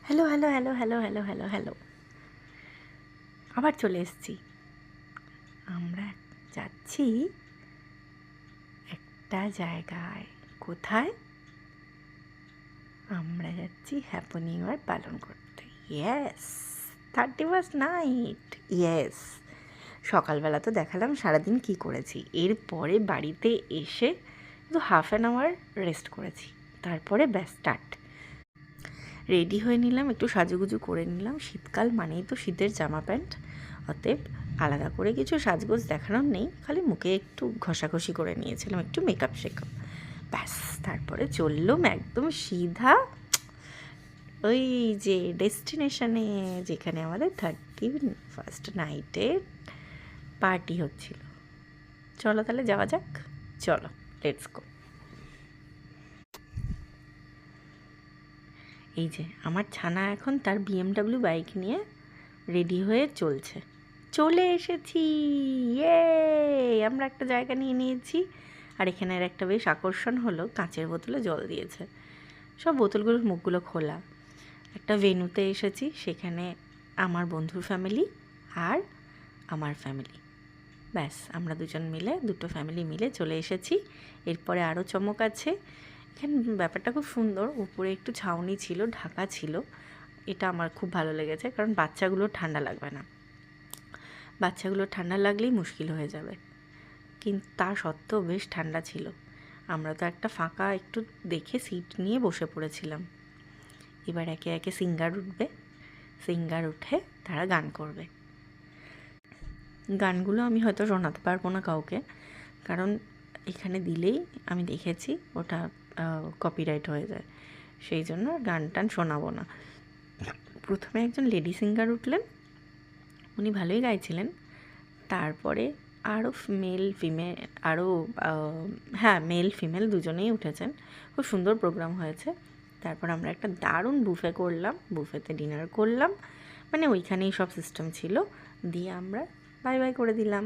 Hello hello hello hello hello hello hello আবার চলে এসেছি। আমরা যাচ্ছি একটা জায়গায়। কোথায়? আমরা যাচ্ছি হ্যাপি নিউ ইয়ার পালন করতে। Yes, 31st night. ইয়েস, সকালবেলা তো দেখালাম সারাদিন কী করেছি। এরপরে বাড়িতে এসে শুধু হাফ অ্যান আওয়ার রেস্ট করেছি, তারপরে ব্যাস স্টার্ট। রেডি হয়ে নিলাম, একটু সাজুগুজু করে নিলাম। শীতকাল মানেই তো শীতের জামা প্যান্ট, অতএব আলাদা করে কিছু সাজগোজ দেখানোর নেই, খালি মুখে একটু ঘষাঘষি করে নিয়েছিলাম, একটু মেকআপ শেকআপ, ব্যাস। তারপরে চললাম একদম সিধা ওই যে ডেস্টিনেশনে, যেখানে আমাদের 31st নাইটে পার্টি হচ্ছিল। চলো তাহলে যাওয়া যাক, চলো লেটস গো। এই যে আমার ছানা এখন তার BMW বাইক নিয়ে রেডি হয়ে চলে এসেছি। ইয়ে, আমরা একটা জায়গা নিয়ে নিয়েছি। আর এখানের একটা বেশ আকর্ষণ হলো, কাঁচের বোতলে জল দিয়েছে, সব বোতলগুলোর মুখগুলো খোলা। একটা ভেন্যুতে এসেছি, সেখানে আমার বন্ধুর ফ্যামিলি আর আমার ফ্যামিলি, ব্যাস আমরা দুটো ফ্যামিলি মিলে চলে এসেছি। এরপরে আরও চমক আছে, এখানে ব্যাপারটা খুব সুন্দর, উপরে একটু ছাউনি ছিল, ঢাকা ছিল। এটা আমার খুব ভালো লেগেছে, কারণ বাচ্চাগুলোর ঠান্ডা লাগবে না। বাচ্চাগুলোর ঠান্ডা লাগলেই মুশকিল হয়ে যাবে, কিন্তু তা সত্ত্বেও বেশ ঠান্ডা ছিল। আমরা তো একটা ফাঁকা একটু দেখে সিট নিয়ে বসে পড়েছিলাম। এবার একে একে সিঙ্গার উঠবে, সিঙ্গার উঠে তারা গান করবে। গানগুলো আমি হয়তো শোনাতে পারবো না কাউকে, কারণ এখানে দিলেই আমি দেখেছি ওটা কপিরাইট হয়ে যায়, সেই জন্য গান টান শোনাবো না। প্রথমে একজন লেডি সিঙ্গার উঠলেন, উনি ভালোই গাইছিলেন। তারপরে আরও মেল ফিমেল দুজনেই উঠেছেন, খুব সুন্দর প্রোগ্রাম হয়েছে। তারপর আমরা একটা দারুণ বুফে করলাম, বুফেতে ডিনার করলাম, মানে ওইখানেই সব সিস্টেম ছিল। দিয়ে আমরা বাই বাই করে দিলাম।